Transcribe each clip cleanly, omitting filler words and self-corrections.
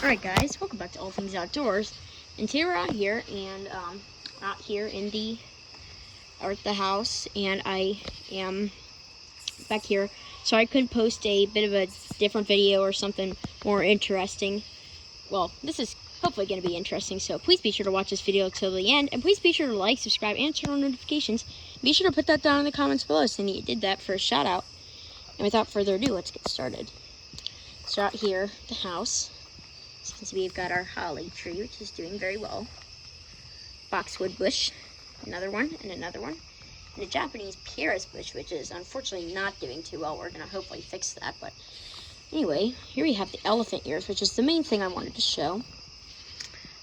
Alright guys, welcome back to All Things Outdoors. And today we're out here and out here in the house, and I am back here. So I couldn't post a bit of a different video or something more interesting. Well, this is hopefully going to be interesting, so please be sure to watch this video till the end, and please be sure to like, subscribe, and turn on notifications. Be sure to put that down in the comments below saying that you did that for a shout out. And without further ado, let's get started. So out here, the house. As you can see, we've got our holly tree, which is doing very well. Boxwood bush, another one, and another one. And a Japanese Pieris bush, which is unfortunately not doing too well. We're going to hopefully fix that. But anyway, here we have the elephant ears, which is the main thing I wanted to show.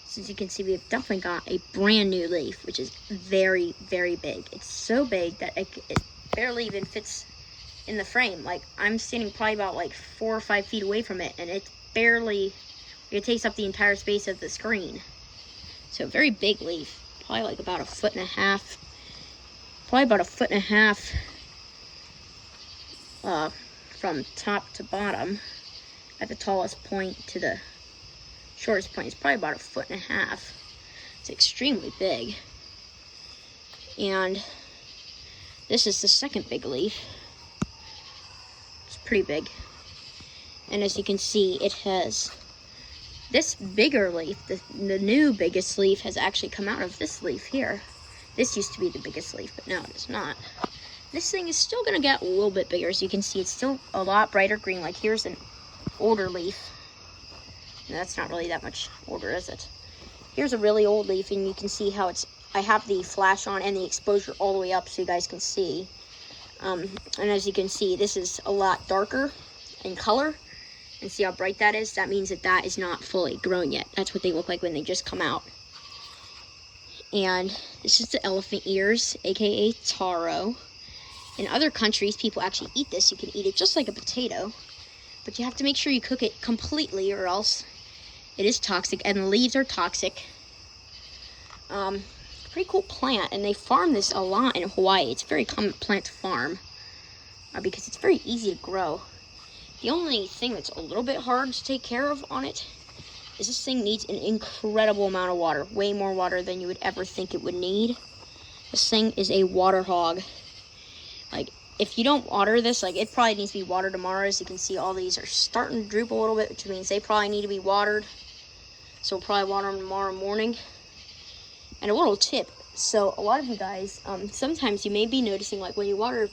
So as you can see, we've definitely got a brand new leaf, which is very, very big. It's so big that it barely even fits in the frame. Like, I'm standing probably about like 4 or 5 feet away from it, and it's barely... It takes up the entire space of the screen. So a very big leaf, probably like about 1.5 feet. Probably about 1.5 feet from top to bottom. At the tallest point to the shortest point, it's probably about 1.5 feet. It's extremely big. And this is the second big leaf. It's pretty big. And as you can see, it has this bigger leaf, the new biggest leaf, has actually come out of this leaf here. This used to be the biggest leaf, but now it is not. This thing is still going to get a little bit bigger. As you can see, it's still a lot brighter green. Like, here's an older leaf. No, that's not really that much older, is it? Here's a really old leaf, and you can see how it's... I have the flash on and the exposure all the way up so you guys can see. And as you can see, this is a lot darker in color. And see how bright that is? That means that that is not fully grown yet. That's what they look like when they just come out. And this is the elephant ears, aka taro. In other countries, people actually eat this. You can eat it just like a potato. But you have to make sure you cook it completely, or else it is toxic. And the leaves are toxic. Pretty cool plant. And they farm this a lot in Hawaii. It's a very common plant to farm. Because it's very easy to grow. The only thing that's a little bit hard to take care of on it is this thing needs an incredible amount of water. Way more water than you would ever think it would need. This thing is a water hog. Like, if you don't water this, like, it probably needs to be watered tomorrow. As you can see, all these are starting to droop a little bit, which means they probably need to be watered. So we'll probably water them tomorrow morning. And a little tip. So a lot of you guys, sometimes you may be noticing, like, when you water,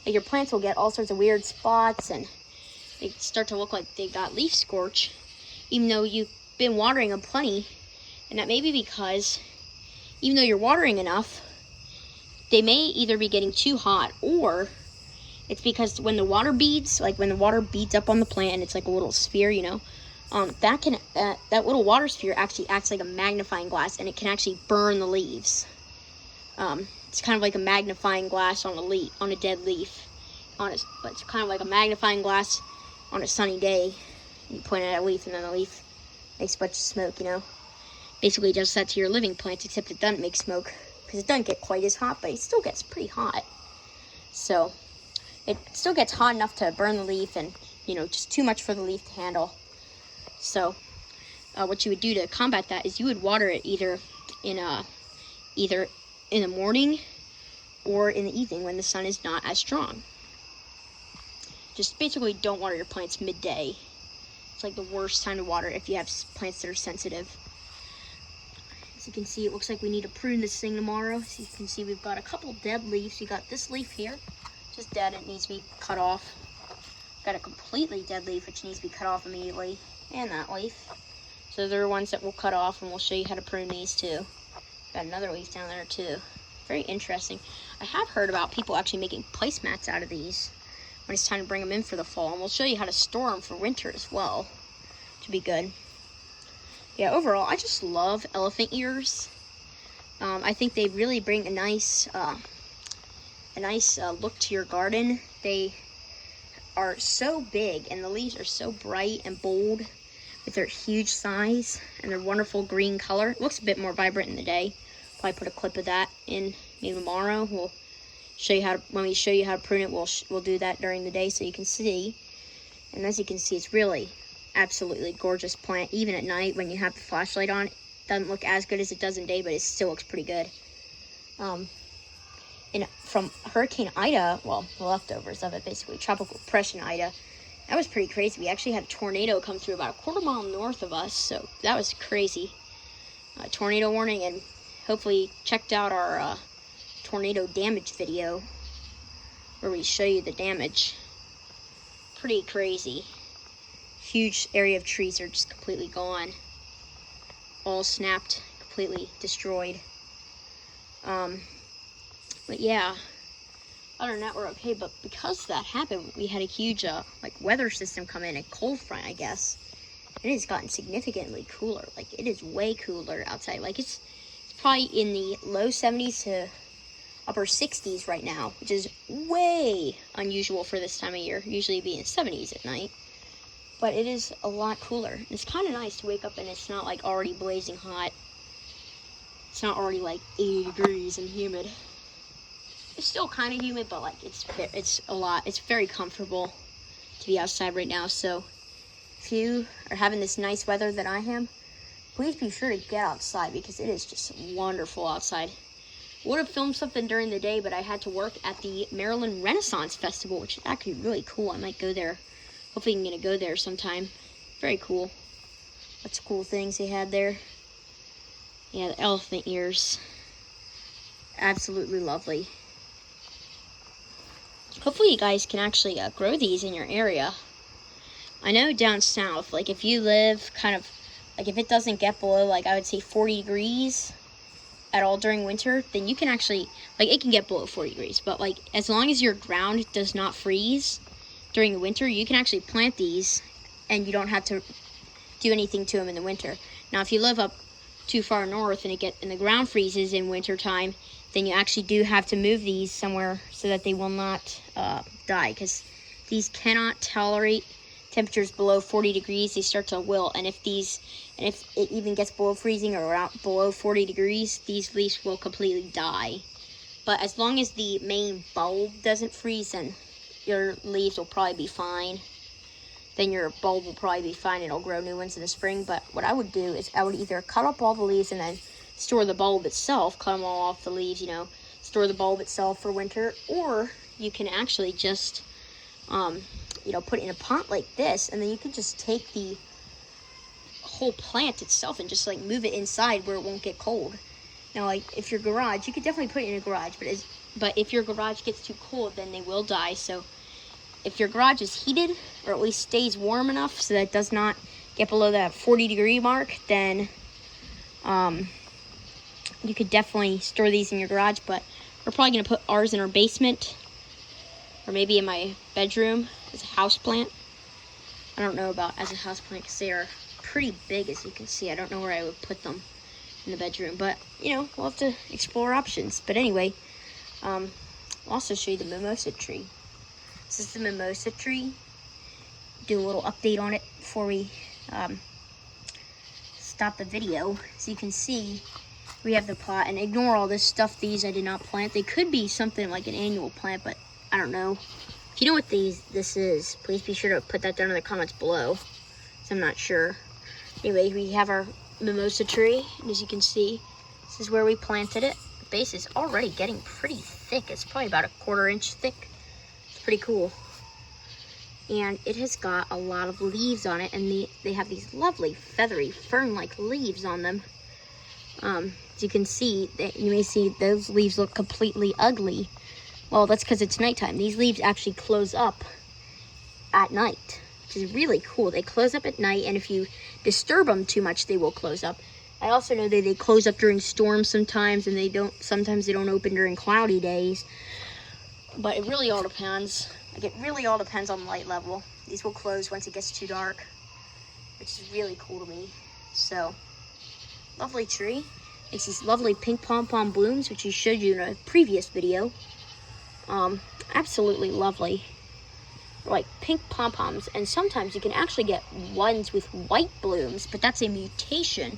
like, your plants will get all sorts of weird spots, and they start to look like they got leaf scorch, even though you've been watering them plenty. And that may be because, even though you're watering enough, they may either be getting too hot, or it's because when the water beads, like when the water beads up on the plant, and it's like a little sphere, you know, that little water sphere actually acts like a magnifying glass, and it can actually burn the leaves. It's kind of like a magnifying glass on a dead leaf. But it's kind of like a magnifying glass on a sunny day. You point it at a leaf, and then the leaf makes a bunch of smoke, you know. Basically does that to your living plants, except it doesn't make smoke, because it doesn't get quite as hot, but it still gets pretty hot. So it still gets hot enough to burn the leaf, and, you know, just too much for the leaf to handle. So what you would do to combat that is you would water it either in the morning or in the evening when the sun is not as strong. Just basically don't water your plants midday. It's like the worst time to water if you have plants that are sensitive. As you can see, it looks like we need to prune this thing tomorrow. So you can see we've got a couple dead leaves. We got this leaf here, just dead. It needs to be cut off. Got a completely dead leaf, which needs to be cut off immediately. And that leaf. So there are ones that we'll cut off, and we'll show you how to prune these too. Got another leaf down there too. Very interesting. I have heard about people actually making placemats out of these when it's time to bring them in for the fall. And we'll show you how to store them for winter as well, to be good. Yeah, overall, I just love elephant ears. I think they really bring a nice look to your garden. They are so big, and the leaves are so bright and bold with their huge size and their wonderful green color. It looks a bit more vibrant in the day. Probably put a clip of that in maybe tomorrow. We'll show you how to, when we show you how to prune it, we'll do that during the day so you can see. And as you can see, it's really absolutely gorgeous plant. Even at night when you have the flashlight on, it doesn't look as good as it does in day, but it still looks pretty good. And from Hurricane Ida, well, the leftovers of it, basically, Tropical Depression Ida, that was pretty crazy. We actually had a tornado come through about a quarter mile north of us, so that was crazy. Tornado warning, and hopefully checked out our tornado damage video where we show you the damage. Pretty crazy. Huge area of trees are just completely gone. All snapped, completely destroyed. But yeah, other than that, we're okay. But because that happened, we had a huge like weather system come in, a cold front, I guess. It has gotten significantly cooler. Like, it is way cooler outside. Like, it's probably in the low 70s to upper 60s right now, which is way unusual for this time of year. Usually it'd be in the 70s at night. But it is a lot cooler. It's kind of nice to wake up and it's not like already blazing hot. It's not already like 80 degrees and humid. It's still kind of humid, but like it's a lot. It's very comfortable to be outside right now. So if you are having this nice weather that I am, please be sure to get outside because it is just wonderful outside. Would have filmed something during the day, but I had to work at the Maryland Renaissance Festival, which is actually really cool. I might go there. Hopefully I'm going to go there sometime. Very cool. Lots of cool things they had there. Yeah, the elephant ears. Absolutely lovely. Hopefully you guys can actually grow these in your area. I know down south, like if you live kind of, like if it doesn't get below, like I would say 40 degrees at all during winter, then you can actually, like it can get below 40 degrees, but like as long as your ground does not freeze during the winter, you can actually plant these and you don't have to do anything to them in the winter. Now if you live up too far north and the ground freezes in winter time, then you actually do have to move these somewhere so that they will not die, because these cannot tolerate temperatures below 40 degrees. They start to wilt, and if it even gets below freezing or around below 40 degrees, these leaves will completely die. But as long as the main bulb doesn't freeze, then your leaves will probably be fine. Then your bulb will probably be fine. It'll grow new ones in the spring. But what I would do is I would either cut up all the leaves and then store the bulb itself, cut them all off the leaves, store the bulb itself for winter, or you can actually just, put it in a pot like this, and then you can just take the whole plant itself and just like move it inside where it won't get cold. Now, like if your garage, you could definitely put it in a garage, but if your garage gets too cold, then they will die. So if your garage is heated, or at least stays warm enough so that it does not get below that 40-degree mark, then you could definitely store these in your garage. But we're probably going to put ours in our basement, or maybe in my bedroom as a house plant. I don't know about as a house plant because they are pretty big, as you can see. I don't know where I would put them in the bedroom, but we'll have to explore options. But anyway, I'll also show you the mimosa tree. This is the mimosa tree. Do a little update on it before we stop the video. So you can see we have the plot, and ignore all this stuff. These I did not plant. They could be something like an annual plant, but I don't know. If you know what this is, please be sure to put that down in the comments below, so I'm not sure. Anyway, we have our mimosa tree, and as you can see, this is where we planted it. The base is already getting pretty thick. It's probably about a 1/4 inch thick. It's pretty cool. And it has got a lot of leaves on it, and they have these lovely feathery fern-like leaves on them. As you can see, you may see those leaves look completely ugly. Well, that's because it's nighttime. These leaves actually close up at night, which is really cool. They close up at night, and if you disturb them too much, they will close up. I also know that they close up during storms sometimes, and sometimes they don't open during cloudy days. But it really all depends. Like, it really all depends on the light level. These will close once it gets too dark, which is really cool to me. So, lovely tree. Makes these lovely pink pom-pom blooms, which I showed you in a previous video. Absolutely lovely. Like pink pom-poms, and sometimes you can actually get ones with white blooms, but that's a mutation.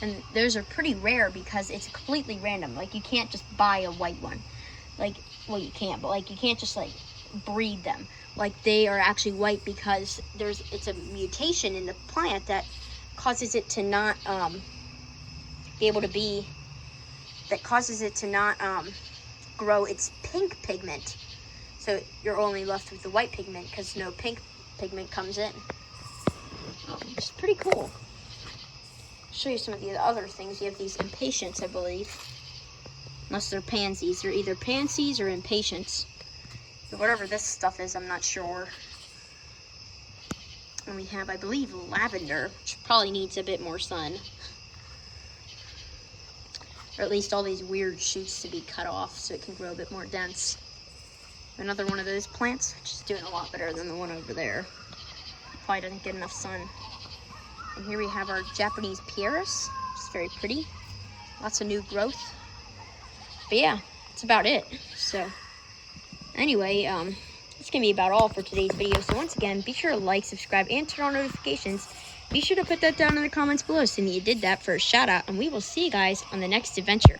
And those are pretty rare because it's completely random. Like, you can't just buy a white one. Like, well, you can't, but like, you can't just like breed them. Like, they are actually white because it's a mutation in the plant that causes it to not grow its pink pigment. So you're only left with the white pigment because no pink pigment comes in. It's pretty cool. I'll show you some of the other things. You have these impatiens, I believe. Unless they're pansies. They're either pansies or impatiens. Whatever this stuff is, I'm not sure. And we have, I believe, lavender, which probably needs a bit more sun. Or at least all these weird shoots to be cut off so it can grow a bit more dense. Another one of those plants, which is doing a lot better than the one over there. Probably doesn't get enough sun. And here we have our Japanese pieris, which is very pretty. Lots of new growth. But yeah, that's about it. So anyway, that's going to be about all for today's video. So once again, be sure to like, subscribe, and turn on notifications. Be sure to put that down in the comments below so that you did that for a shout out. And we will see you guys on the next adventure.